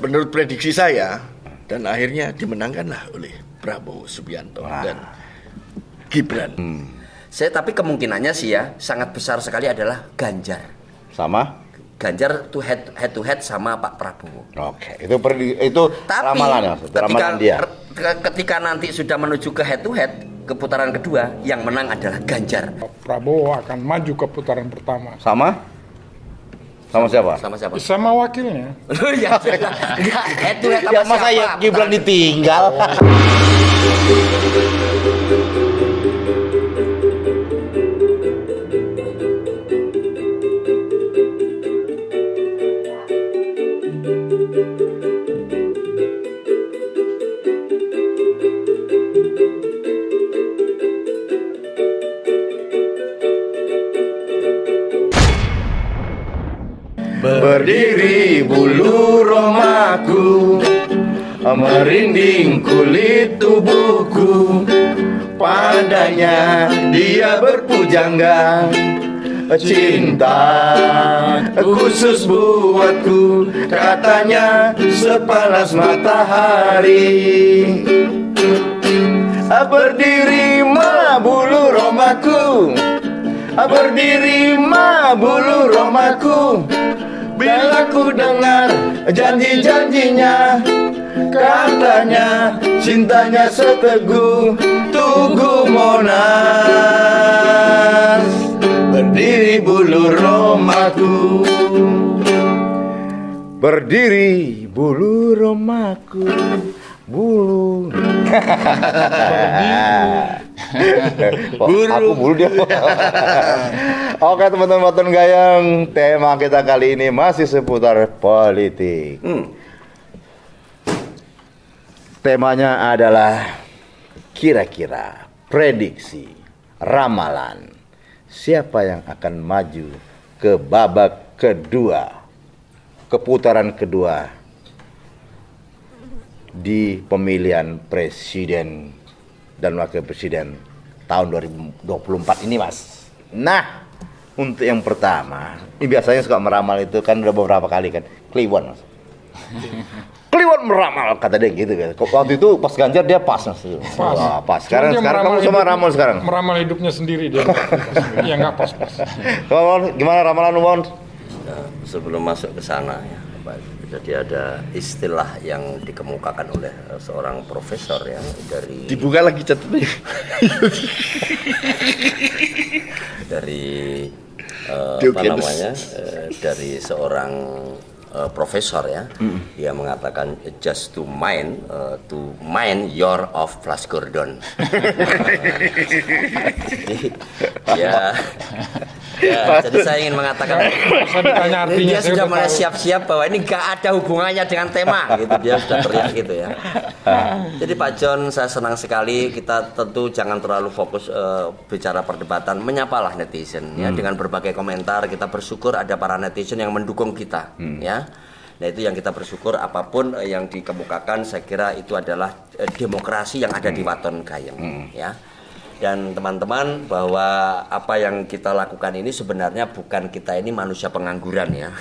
menurut prediksi saya, dan akhirnya dimenangkanlah oleh Prabowo Subianto dan Gibran. Tapi kemungkinannya sih ya sangat besar sekali adalah Ganjar. Sama? Ganjar tuh head to head sama Pak Prabowo. Oke, itu ramalannya, ramalan dia. Ketika nanti sudah menuju ke head to head ke putaran kedua, yang menang adalah Ganjar. Prabowo akan maju ke putaran pertama. Sama siapa? Sama siapa? Sama wakilnya. Ya, enggak head to head Ya masa ya Gibran ditinggal. Berdiri bulu romaku, merinding kulit tubuhku, padanya dia berpujangga. Cinta khusus buatku, katanya sepanas matahari. Berdiri ma bulu romaku, berdiri ma bulu romaku. Bila ku dengar janji-janjinya, katanya cintanya seteguh Tugu Monas. Berdiri bulu romaku, berdiri bulu romaku, bulu. Aku bulu dia. Oke teman-teman Gayeng, tema kita kali ini masih seputar politik. Temanya adalah kira-kira prediksi, ramalan siapa yang akan maju ke babak kedua, ke putaran kedua di pemilihan presiden dan wakil presiden tahun 2024 ini, Mas. Nah, untuk yang pertama, ini biasanya suka meramal itu kan udah beberapa kali kan, Kliwon, Mas. Kliwon meramal kata dia gitu kan. Waktu itu pas Ganjar dia pas, Mas. Pas. Sekarang kamu semua ramal sekarang. Meramal hidupnya sendiri dia. Ya nggak pas. Gimana ramalan Won? Sebelum masuk ke sana ya, jadi ada istilah yang dikemukakan oleh seorang profesor yang dari dibuka lagi catnya. Dari apa namanya? Dari seorang profesor ya. Dia mengatakan just to mind your of Flash Gordon. Jadi saya ingin mengatakan dia sudah mulai siap-siap bahwa ini gak ada hubungannya dengan tema gitu, dia sudah teriak gitu ya. Jadi Pak John, saya senang sekali. Kita tentu jangan terlalu fokus bicara perdebatan, menyapalah netizen ya dengan berbagai komentar. Kita bersyukur ada para netizen yang mendukung kita ya. Nah itu yang kita bersyukur, apapun yang dikemukakan saya kira itu adalah demokrasi yang ada di Waton Gayeng ya. Dan teman-teman, bahwa apa yang kita lakukan ini sebenarnya bukan kita ini manusia pengangguran ya.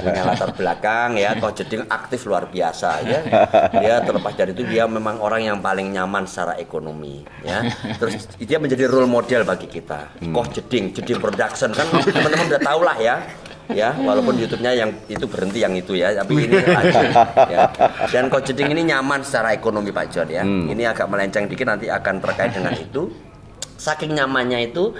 Punya latar belakang ya, Koh Jeding aktif luar biasa ya. Dia terlepas dari itu dia memang orang yang paling nyaman secara ekonomi ya. Terus dia menjadi role model bagi kita. Koh Jeding Production kan teman-teman udah tahu lah ya. Ya, walaupun YouTube-nya yang itu berhenti yang itu ya, tapi ini lanjut ya. Dan Koh Jeding ini nyaman secara ekonomi Pak John ya. Ini agak melenceng dikit, nanti akan terkait dengan itu. Saking nyamannya itu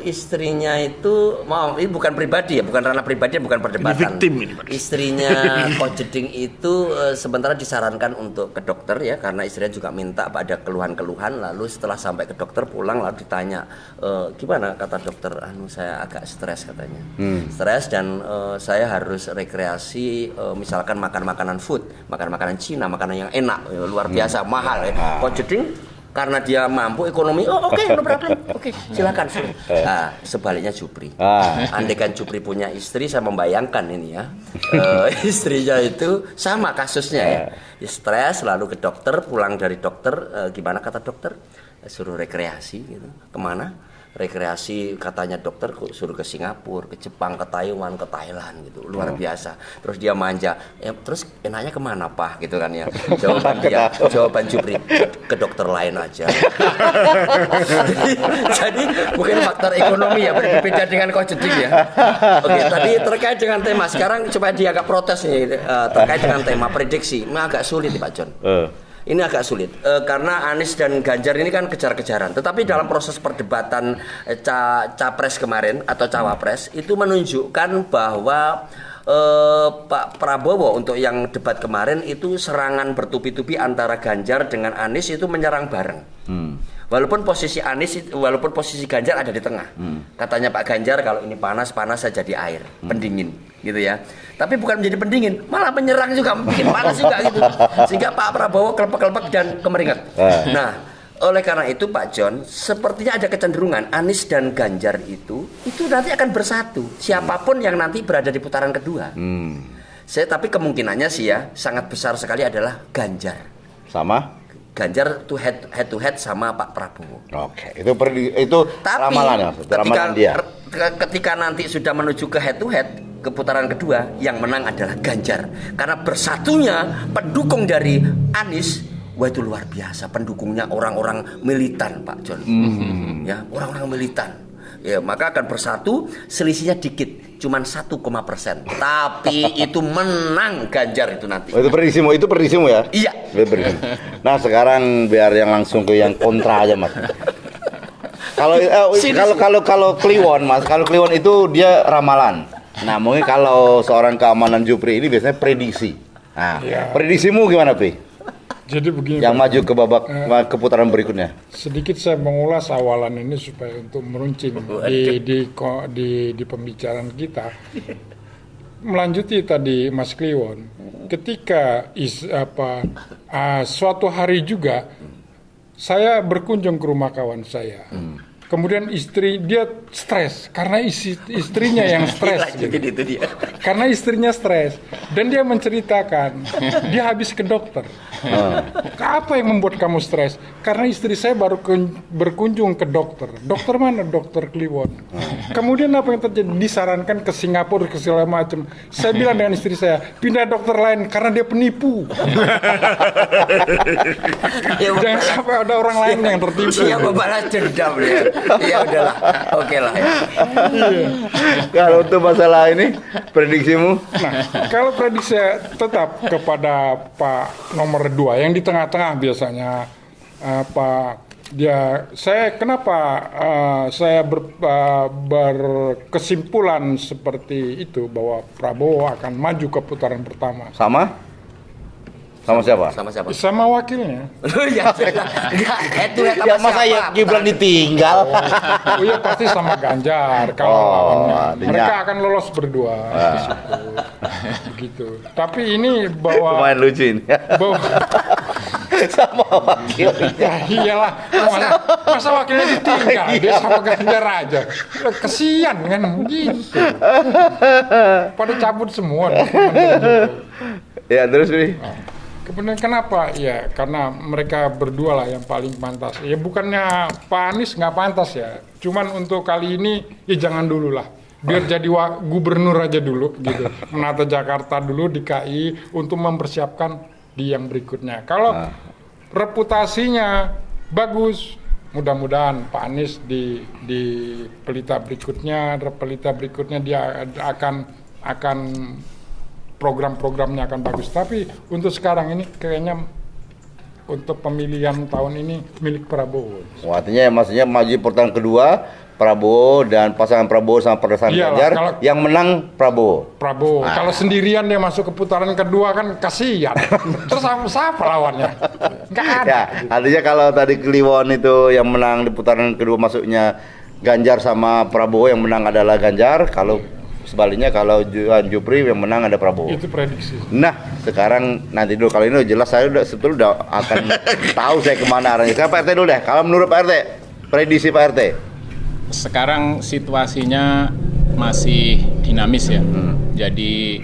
istrinya itu ini bukan pribadi ya, bukan ranah pribadi, bukan perdebatan. Ini Istrinya Koh Jeding itu sementara disarankan untuk ke dokter ya, karena istrinya juga minta pada keluhan-keluhan. Lalu setelah sampai ke dokter pulang lalu ditanya gimana, kata dokter, saya agak stres katanya. Stres dan saya harus rekreasi, misalkan makan makanan makanan Cina, makanan yang enak, luar biasa mahal ya. Koh Jeding karena dia mampu ekonomi, oke, no problem, oke, silakan. Nah, sebaliknya Jupri. Andaikan Jupri punya istri, saya membayangkan ini ya, istrinya itu sama kasusnya ya, stres, lalu ke dokter, pulang dari dokter, gimana kata dokter, suruh rekreasi gitu, kemana? rekreasi, katanya dokter suruh ke Singapura, ke Jepang, ke Taiwan, ke Thailand gitu, luar biasa. Terus dia manja, terus enaknya kemana Pak gitu kan ya? Jawaban Jupri, ke dokter lain aja. jadi mungkin faktor ekonomi ya berbeda dengan Coach Jeding ya. Oke, tadi terkait dengan tema sekarang coba dia agak protes nih terkait dengan tema prediksi, ini agak sulit nih Pak John. Ini agak sulit karena Anies dan Ganjar ini kan kejar-kejaran. Tetapi dalam proses perdebatan capres kemarin atau cawapres itu menunjukkan bahwa Pak Prabowo untuk yang debat kemarin itu serangan bertubi-tubi antara Ganjar dengan Anies itu menyerang bareng. Walaupun posisi Anies, walaupun posisi Ganjar ada di tengah. Katanya Pak Ganjar kalau ini panas saja di air, pendingin gitu ya. Tapi bukan menjadi pendingin, malah menyerang juga, bikin panas juga gitu. Sehingga Pak Prabowo kelepek-kelepek dan kemeringat. Nah, oleh karena itu Pak John, sepertinya ada kecenderungan Anies dan Ganjar itu nanti akan bersatu. Siapapun yang nanti berada di putaran kedua. Tapi kemungkinannya sih ya sangat besar sekali adalah Ganjar. Sama? Ganjar tuh head to head sama Pak Prabowo. Oke, itu ramalan dia. Ketika nanti sudah menuju ke head to head ke putaran kedua, yang menang adalah Ganjar. Karena bersatunya pendukung dari Anies, wah itu luar biasa. Pendukungnya orang-orang militan, Pak John. Ya, orang-orang militan. Ya, maka akan bersatu, selisihnya dikit, cuman 1%. Tapi itu menang Ganjar itu nanti. Oh, itu prediksimu ya? Iya. Nah, sekarang biar yang langsung ke yang kontra aja, Mas. Kalau Kliwon, Mas, kalau Kliwon itu dia ramalan. Nah, mungkin kalau seorang keamanan Jupri ini biasanya prediksi. Nah, prediksimu gimana, Pri? Jadi begini, yang maju ke babak ke putaran berikutnya. Sedikit saya mengulas awalan ini supaya untuk meruncing di pembicaraan kita. Melanjuti tadi Mas Kliwon, ketika suatu hari juga saya berkunjung ke rumah kawan saya. Kemudian dia stres karena istrinya yang stres gitu. Karena istrinya stres dan dia menceritakan dia habis ke dokter. Apa yang membuat kamu stres? Karena istri saya baru berkunjung ke dokter. Dokter mana? Dokter Kliwon. Kemudian apa yang terjadi? Disarankan ke Singapura ke segala macam. Saya bilang dengan istri saya pindah dokter lain karena dia penipu. Jangan sampai ada orang lain yang tertipu. Siapa balas dendam ya? Ya udahlah, oke lah. Kalau untuk masalah ini, prediksimu? Nah, kalau prediksi tetap kepada Pak nomor 2 yang di tengah-tengah biasanya saya berkesimpulan seperti itu bahwa Prabowo akan maju ke putaran pertama. Sama siapa? Sama wakilnya. Ya masa Gibran ditinggal? Oh iya pasti sama Ganjar. Kalau mereka akan lolos berdua. Begitu. Tapi ini bahwa lumayan lucu ini. Sama wakilnya. Ya iyalah. Masa wakilnya ditinggal? Dia sama Ganjar aja. Kesian kan gitu. Pada cabut semua. Ya terus nih. Kemudian kenapa? Ya karena mereka berdua lah yang paling pantas. Ya bukannya Pak Anies nggak pantas ya. Cuman untuk kali ini ya jangan dulu lah. Biar jadi gubernur aja dulu gitu. Menata Jakarta dulu di KI untuk mempersiapkan di yang berikutnya. Kalau reputasinya bagus, mudah-mudahan Pak Anies di pelita berikutnya dia akan program-programnya akan bagus. Tapi untuk sekarang ini kayaknya untuk pemilihan tahun ini milik Prabowo. Artinya maksudnya maju putaran kedua Prabowo dan pasangan Prabowo sama pasangan Ganjar yang menang Prabowo. Kalau sendirian dia masuk ke putaran kedua kan kasihan. Terus siapa lawannya? Nggak ada. Ya, artinya kalau tadi Kliwon itu yang menang di putaran kedua masuknya Ganjar sama Prabowo, yang menang adalah Ganjar. Kalau sebaliknya kalau Jupri yang menang ada Prabowo. Itu prediksi. Nah, sekarang nanti dulu kalau ini jelas saya udah akan tahu saya kemana arahnya. Sekarang Pak RT dulu deh. Kalau menurut Pak RT, prediksi Pak RT. Sekarang situasinya masih dinamis ya. Jadi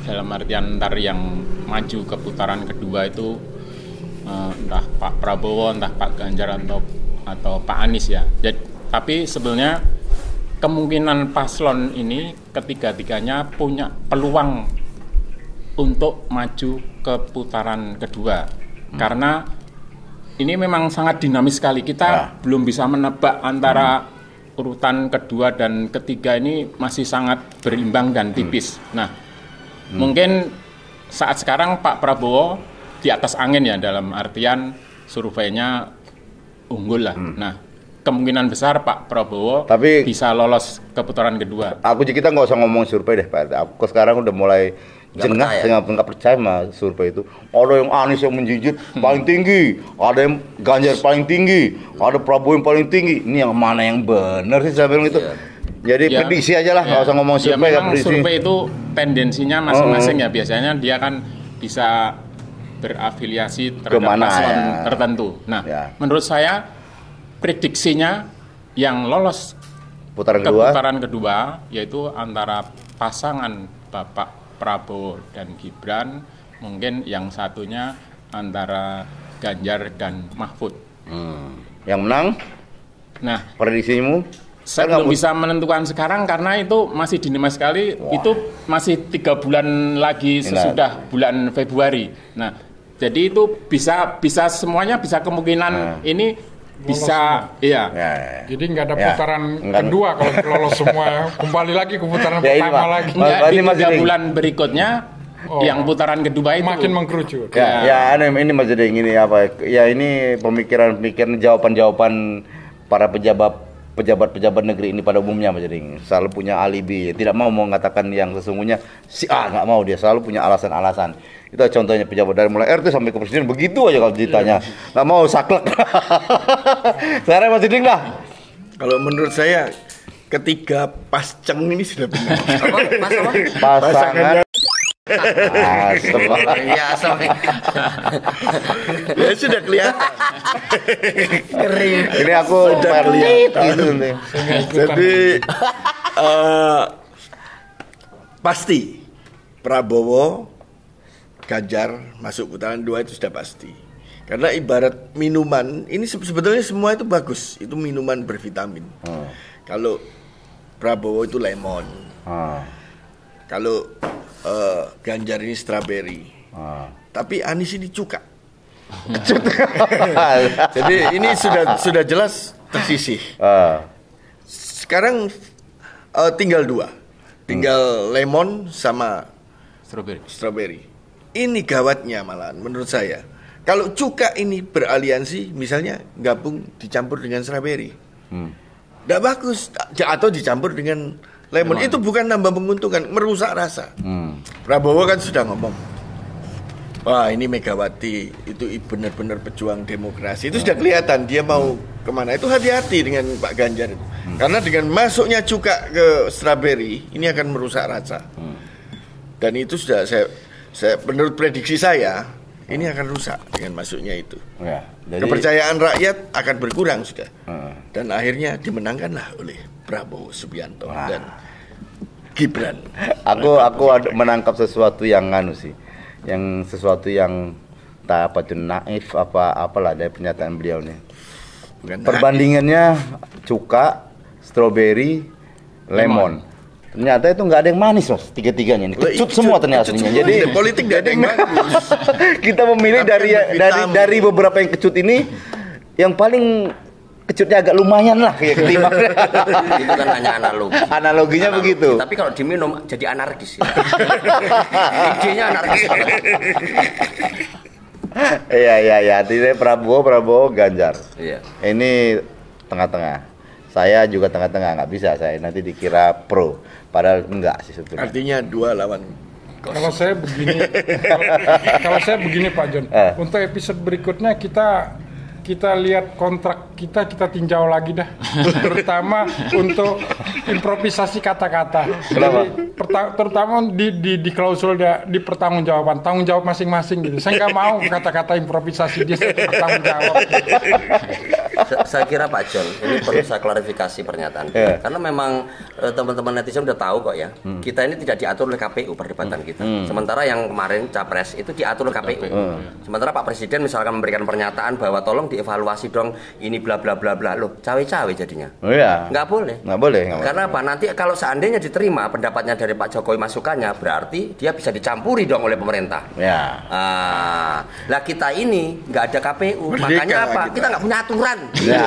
dalam artian ntar yang maju ke putaran kedua itu entah Pak Prabowo, entah Pak Ganjar atau Pak Anies ya. Jadi Tapi sebenarnya kemungkinan paslon ini ketiga-tiganya punya peluang untuk maju ke putaran kedua. Karena ini memang sangat dinamis sekali. Kita belum bisa menebak antara urutan kedua dan ketiga ini masih sangat berimbang dan tipis. Nah, mungkin saat sekarang Pak Prabowo di atas angin ya, dalam artian surveinya unggul lah. Nah, kemungkinan besar Pak Prabowo bisa lolos ke putaran kedua. Kita nggak usah ngomong survei deh Pak. Aku sekarang udah mulai jengah, nggak percaya sama survei itu. Ada yang Anies yang menjijit paling tinggi, ada yang Ganjar paling tinggi, ada Prabowo yang paling tinggi. Ini yang mana yang benar sih saya bilang itu? Jadi prediksi aja lah, nggak usah ngomong survei. Memang survei itu tendensinya masing-masing ya. Biasanya dia kan bisa berafiliasi terhadap paslon tertentu. Nah, menurut saya prediksinya yang lolos putaran kedua yaitu antara pasangan Bapak Prabowo dan Gibran, mungkin yang satunya antara Ganjar dan Mahfud. Yang menang? Nah, prediksimu? Saya belum bisa menentukan sekarang karena itu masih dinamis sekali. Itu masih 3 bulan lagi sesudah bulan Februari. Nah, jadi itu bisa semuanya bisa kemungkinan ini bisa Jadi nggak ada putaran kedua kalau lolos semua, kembali lagi ke putaran pertama lagi. Di 3 bulan berikutnya yang putaran kedua itu makin mengkerucut. Ini Mas Jeding, ini apa? Ya ini pemikiran jawaban-jawaban para pejabat negeri ini pada umumnya, Mas Jeding. Selalu punya alibi, tidak mau mengatakan yang sesungguhnya. Nggak mau, dia selalu punya alasan-alasan. Itu contohnya pejabat dari mulai RT sampai ke presiden begitu aja kalau ditanya. Nggak mau saklek. Sekarang Mas Jeding lah. Kalau menurut saya ketiga pasceng ini sudah benar. Pasangan. Ya sudah kelihatan. Ini aku sudah kelihatan. Jadi pasti Prabowo, Ganjar masuk putaran 2 itu sudah pasti. Karena ibarat minuman, ini sebetulnya semua itu bagus. Itu minuman bervitamin. Kalau Prabowo itu lemon. Kalau Ganjar ini strawberry. Tapi Anies ini cuka. Jadi ini sudah jelas tersisih. Sekarang tinggal 2. Tinggal lemon sama strawberry. Ini gawatnya malahan menurut saya. Kalau cuka ini beraliansi, misalnya gabung dicampur dengan strawberry, tidak bagus. Atau dicampur dengan lemon. Itu bukan nambah menguntungkan, merusak rasa. Prabowo kan sudah ngomong, wah ini Megawati itu benar-benar pejuang demokrasi. Itu sudah kelihatan dia mau kemana. Itu hati-hati dengan Pak Ganjar itu. Karena dengan masuknya cuka ke strawberry ini akan merusak rasa. Dan itu sudah saya menurut prediksi saya ini akan rusak dengan masuknya itu. Jadi, kepercayaan rakyat akan berkurang sudah. Dan akhirnya dimenangkanlah oleh Prabowo Subianto dan Gibran. Aku menangkap sesuatu yang sesuatu yang tak naif apalah dari pernyataan beliau nih. Perbandingannya cuka, strawberry, lemon. Ternyata itu nggak ada yang manis, Mas. Tiga-tiganya ini kecut semua ternyata. Jadi politik nggak ada yang bagus. Kita memilih dari beberapa yang kecut ini, yang paling kecutnya agak lumayan lah kayak ketimbang. Itu kan hanya analogi. Analoginya begitu. Tapi kalau diminum jadi anarkis. Idenya anarkis. Iya. Jadi Prabowo, Ganjar. Iya. Ini tengah-tengah. Saya juga tengah-tengah, nggak bisa saya nanti dikira pro, padahal enggak sih sebetulnya. Artinya 2 lawan. Kalau saya begini Pak John, untuk episode berikutnya kita lihat kontrak kita tinjau lagi dah, terutama untuk improvisasi kata-kata. Jadi terutama di klausul di pertanggungjawaban, tanggung jawab masing-masing gitu. Saya nggak mau kata-kata improvisasi dia bertanggung jawab. Saya kira Pak John, ini perlu saya klarifikasi pernyataan. Karena memang teman-teman netizen udah tahu kok ya. Kita ini tidak diatur oleh KPU perdebatan kita. Sementara yang kemarin Capres itu diatur oleh KPU. Sementara Pak Presiden misalkan memberikan pernyataan bahwa tolong dievaluasi dong ini bla bla bla bla. Loh, cawe-cawe jadinya. Oh iya. Nggak boleh. Karena apa? Nanti kalau seandainya diterima pendapatnya dari Pak Jokowi masukannya, berarti dia bisa dicampuri dong oleh pemerintah. Ya. Lah kita ini nggak ada KPU, makanya apa? Kita nggak punya aturan. Ya.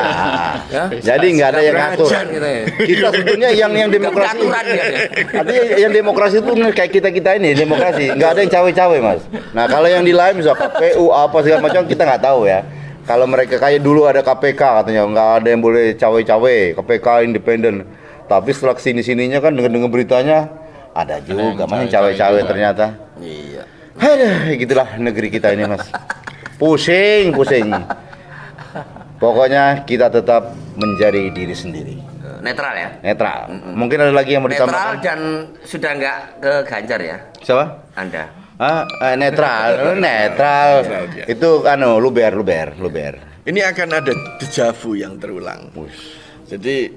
Jadi nggak ada yang ngatur. Gitu ya. Kita sebetulnya yang demokrasi. Aturan dia. Artinya yang demokrasi itu kayak kita ini demokrasi, nggak ada yang cawe-cawe mas. Nah kalau yang di lain misal KPU apa segala macam kita nggak tahu ya. Kalau mereka kayak dulu ada KPK katanya nggak ada yang boleh cawe-cawe, KPK independen. Tapi setelah sininya kan dengan beritanya ada juga mana yang cawe-cawe ternyata. Iya. Aduh, gitulah negeri kita ini mas. Pusing. Pokoknya kita tetap menjadi diri sendiri. Netral ya? Netral. Mungkin ada lagi yang mau ditambahkan? Netral dan sudah nggak ke Ganjar ya? Siapa? Anda. Netral. Itu luber. Ini akan ada dejavu yang terulang. Jadi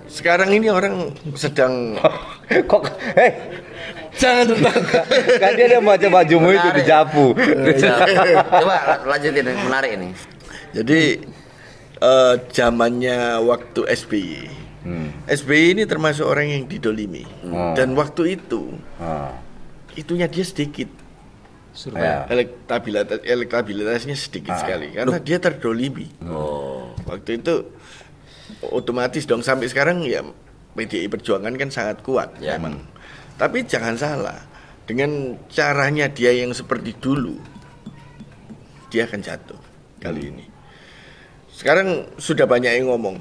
sekarang ini orang sedang kok jangan kan dia ada bajumu itu dejavu. Coba lanjutin, menarik ini. Jadi zamannya waktu SBY. SBY ini termasuk orang yang didolimi. Dan waktu itu itunya dia sedikit. Elektabilitasnya sedikit sekali karena dia terdolimi. Waktu itu otomatis dong sampai sekarang ya PDI Perjuangan kan sangat kuat memang. Tapi jangan salah, dengan caranya dia yang seperti dulu dia akan jatuh kali ini. Sekarang sudah banyak yang ngomong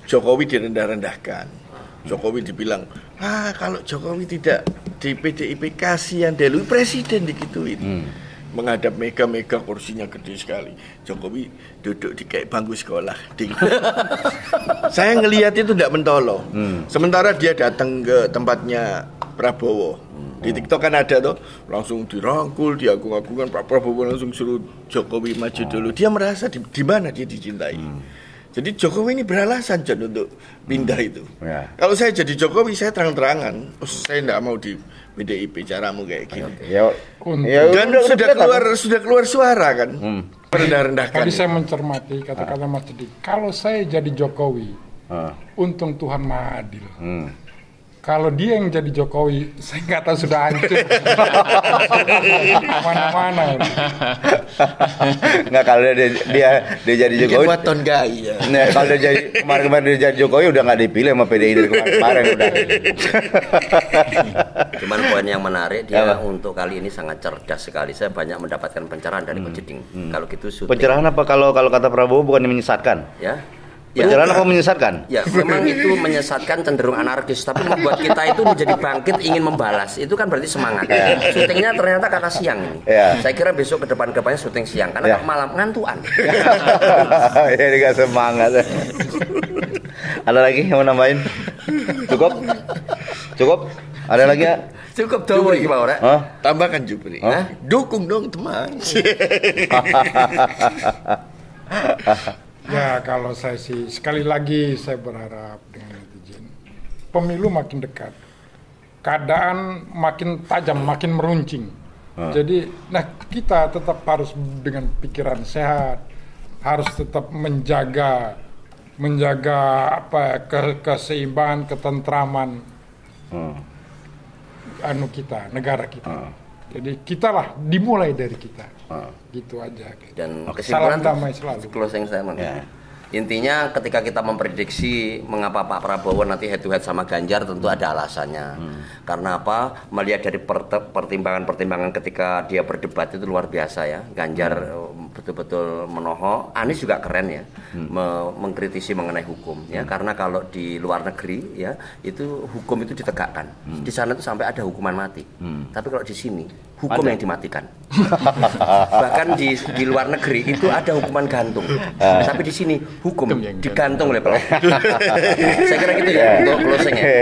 Jokowi direndah-rendahkan. Jokowi dibilang, kalau Jokowi tidak di PDIP kasihan deh, lu presiden digituin. Menghadap mega kursinya gede sekali. Jokowi duduk di kayak bangku sekolah. Saya ngelihat itu tidak mentolo. Sementara dia datang ke tempatnya Prabowo. Di TikTok kan ada tuh, langsung dirangkul, diagung-agungkan. Pak Prabowo langsung suruh Jokowi maju dulu. Dia merasa di mana dia dicintai. Jadi Jokowi ini beralasan John untuk pindah itu. Kalau saya jadi Jokowi, saya terang-terangan, saya tidak mau di PDIP caramu kayak gini. Dan sudah keluar suara kan, rendah-rendahkan. Tadi saya mencermati kata-kata Mas Didi. Kalau saya jadi Jokowi, untung Tuhan Maha Adil. Kalau dia yang jadi Jokowi, saya nggak tahu sudah hancur. Mana-mana ini. Nggak, kalau dia jadi Jokowi. Buat ton gaya. Nah, kalau dia jadi kemarin dia jadi Jokowi udah nggak dipilih sama PDI dari kemarin udah. Cuman poin yang menarik dia untuk kali ini sangat cerdas sekali. Saya banyak mendapatkan pencerahan dari Coach Jeding. Kalau gitu syuting. Pencerahan apa kalau kata Prabowo bukan menyesatkan? Ya. Pencerahan apa menyesatkan? Ya, memang itu menyesatkan, cenderung anarkis, tapi membuat kita itu menjadi bangkit ingin membalas. Itu kan berarti semangat. Syutingnya ternyata karena siang ini. Saya kira besok ke depannya syuting siang karena malam ngantuan. Jadi gak semangat. Ada lagi yang mau nambahin? Cukup? Ada lagi ya? Cukup dong gimana? Tambahkan Jupri. Dukung dong teman. Ya kalau saya sih sekali lagi saya berharap dengan netizen pemilu makin dekat, keadaan makin tajam, makin meruncing. Jadi, kita tetap harus dengan pikiran sehat, harus tetap menjaga keseimbangan, ketentraman negara kita. Jadi kitalah dimulai dari kita. Gitu aja. Dan salam damai selalu. Closing statement. Intinya ketika kita memprediksi mengapa Pak Prabowo nanti head to head sama Ganjar tentu ada alasannya. Karena apa? Melihat dari pertimbangan-pertimbangan ketika dia berdebat itu luar biasa ya. Ganjar betul-betul menohok. Anies juga keren ya, mengkritisi mengenai hukum ya. Karena kalau di luar negeri ya itu hukum itu ditegakkan. Di sana itu sampai ada hukuman mati. Tapi kalau di sini hukum yang dimatikan. Bahkan di luar negeri itu ada hukuman gantung. Tapi di sini hukum digantung oleh pelaku. Saya kira gitu ya untuk closing ya.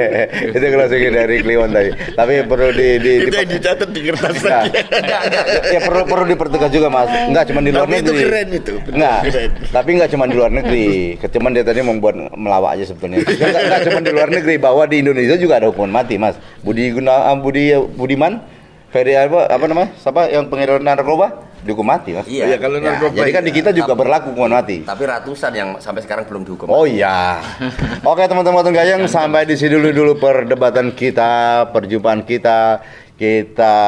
Itu closing dari Kliwon tadi. Tapi perlu dicatat di kertas lagi. Ya perlu dipertegas juga Mas. Enggak cuma di luar luar negeri. Itu keren itu. Enggak, tapi enggak cuma di luar negeri. Cuman dia tadi membuat melawak aja sebetulnya. Enggak cuma di luar negeri, bahwa di Indonesia juga ada hukuman mati, Mas. Budiman, Ferry apa namanya? Siapa yang pengedar narkoba? Dihukum mati, Mas. Iya, kalau narkoba. Jadi kan di kita juga berlaku hukuman mati. Tapi ratusan yang sampai sekarang belum dihukum. Oh iya. Oke, teman-teman gayeng, sampai di sini dulu perdebatan kita, perjumpaan kita. Kita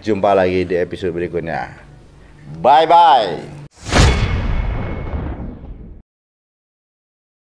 jumpa lagi di episode berikutnya. Bye bye.